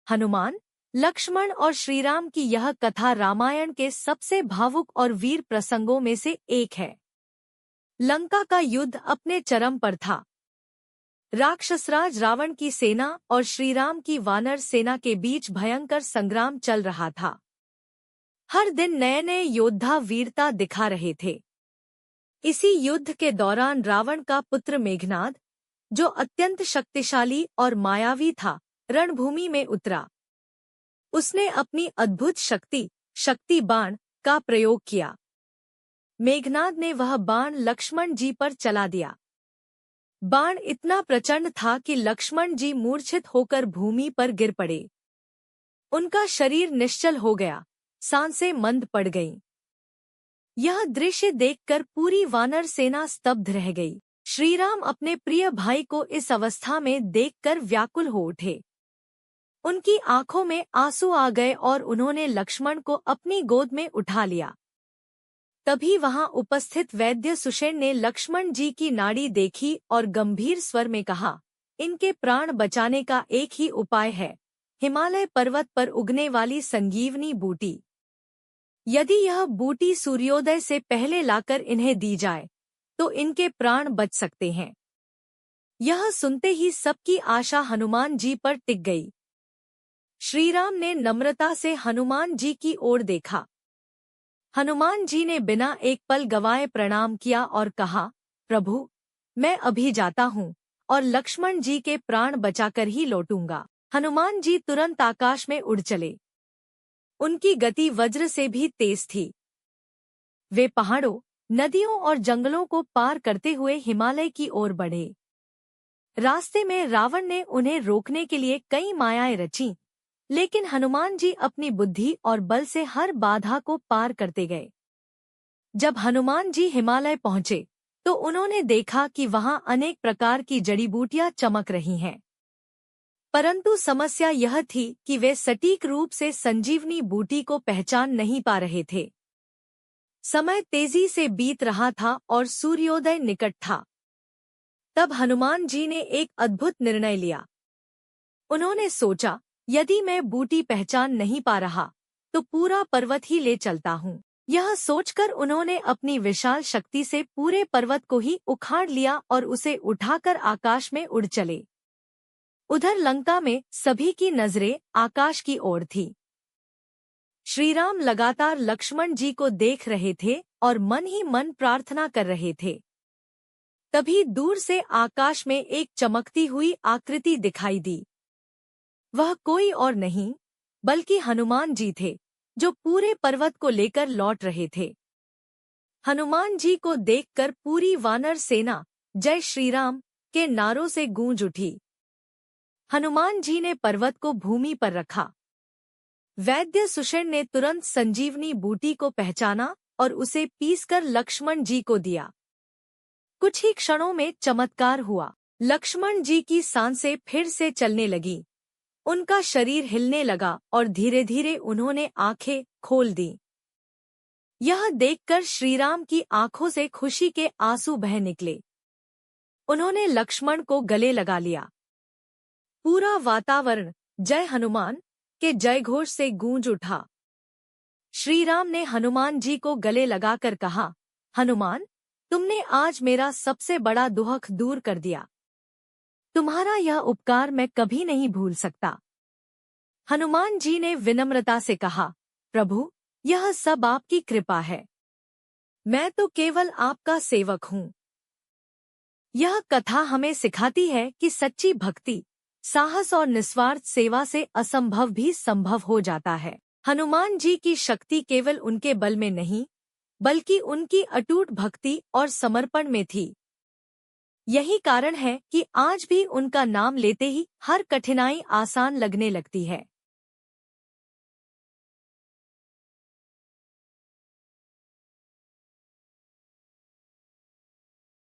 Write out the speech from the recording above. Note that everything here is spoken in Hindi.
हनुमान, लक्ष्मण और श्रीराम की यह कथा रामायण के सबसे भावुक और वीर प्रसंगों में से एक है। लंका का युद्ध अपने चरम पर था। राक्षसराज रावण की सेना और श्रीराम की वानर सेना के बीच भयंकर संग्राम चल रहा था। हर दिन नए नए योद्धा वीरता दिखा रहे थे। इसी युद्ध के दौरान रावण का पुत्र मेघनाद, जो अत्यंत शक्तिशाली और मायावी था, रणभूमि में उतरा। उसने अपनी अद्भुत शक्ति बाण का प्रयोग किया। मेघनाद ने वह बाण लक्ष्मण जी पर चला दिया। बाण इतना प्रचंड था कि लक्ष्मण जी मूर्छित होकर भूमि पर गिर पड़े। उनका शरीर निश्चल हो गया, सांसें मंद पड़ गईं। यह दृश्य देखकर पूरी वानर सेना स्तब्ध रह गई। श्रीराम अपने प्रिय भाई को इस अवस्था में देखकर व्याकुल हो उठे। उनकी आंखों में आंसू आ गए और उन्होंने लक्ष्मण को अपनी गोद में उठा लिया। तभी वहां उपस्थित वैद्य सुषेण ने लक्ष्मण जी की नाड़ी देखी और गंभीर स्वर में कहा, इनके प्राण बचाने का एक ही उपाय है, हिमालय पर्वत पर उगने वाली संजीवनी बूटी। यदि यह बूटी सूर्योदय से पहले लाकर इन्हें दी जाए तो इनके प्राण बच सकते हैं। यह सुनते ही सबकी आशा हनुमान जी पर टिक गई। श्रीराम ने नम्रता से हनुमान जी की ओर देखा। हनुमान जी ने बिना एक पल गवाए प्रणाम किया और कहा, प्रभु, मैं अभी जाता हूँ और लक्ष्मण जी के प्राण बचाकर ही लौटूंगा। हनुमान जी तुरंत आकाश में उड़ चले। उनकी गति वज्र से भी तेज थी। वे पहाड़ों, नदियों और जंगलों को पार करते हुए हिमालय की ओर बढ़े। रास्ते में रावण ने उन्हें रोकने के लिए कई मायाएं रचीं, लेकिन हनुमान जी अपनी बुद्धि और बल से हर बाधा को पार करते गए। जब हनुमान जी हिमालय पहुंचे तो उन्होंने देखा कि वहां अनेक प्रकार की जड़ी बूटियां चमक रही हैं। परंतु समस्या यह थी कि वे सटीक रूप से संजीवनी बूटी को पहचान नहीं पा रहे थे। समय तेजी से बीत रहा था और सूर्योदय निकट था। तब हनुमान जी ने एक अद्भुत निर्णय लिया। उन्होंने सोचा, यदि मैं बूटी पहचान नहीं पा रहा तो पूरा पर्वत ही ले चलता हूँ। यह सोचकर उन्होंने अपनी विशाल शक्ति से पूरे पर्वत को ही उखाड़ लिया और उसे उठाकर आकाश में उड़ चले। उधर लंका में सभी की नजरें आकाश की ओर थी। श्रीराम लगातार लक्ष्मण जी को देख रहे थे और मन ही मन प्रार्थना कर रहे थे। तभी दूर से आकाश में एक चमकती हुई आकृति दिखाई दी। वह कोई और नहीं बल्कि हनुमान जी थे, जो पूरे पर्वत को लेकर लौट रहे थे। हनुमान जी को देखकर पूरी वानर सेना जय श्रीराम के नारों से गूंज उठी। हनुमान जी ने पर्वत को भूमि पर रखा। वैद्य सुषेण ने तुरंत संजीवनी बूटी को पहचाना और उसे पीसकर लक्ष्मण जी को दिया। कुछ ही क्षणों में चमत्कार हुआ। लक्ष्मण जी की सांसें फिर से चलने लगीं। उनका शरीर हिलने लगा और धीरे धीरे उन्होंने आंखें खोल दी। यह देखकर श्रीराम की आंखों से खुशी के आंसू बह निकले। उन्होंने लक्ष्मण को गले लगा लिया। पूरा वातावरण जय हनुमान के जयघोष से गूंज उठा। श्रीराम ने हनुमान जी को गले लगाकर कहा, हनुमान, तुमने आज मेरा सबसे बड़ा दुख दूर कर दिया। तुम्हारा यह उपकार मैं कभी नहीं भूल सकता। हनुमान जी ने विनम्रता से कहा, प्रभु, यह सब आपकी कृपा है। मैं तो केवल आपका सेवक हूँ। यह कथा हमें सिखाती है कि सच्ची भक्ति, साहस और निस्वार्थ सेवा से असंभव भी संभव हो जाता है। हनुमान जी की शक्ति केवल उनके बल में नहीं, बल्कि उनकी अटूट भक्ति और समर्पण में थी। यही कारण है कि आज भी उनका नाम लेते ही हर कठिनाई आसान लगने लगती है।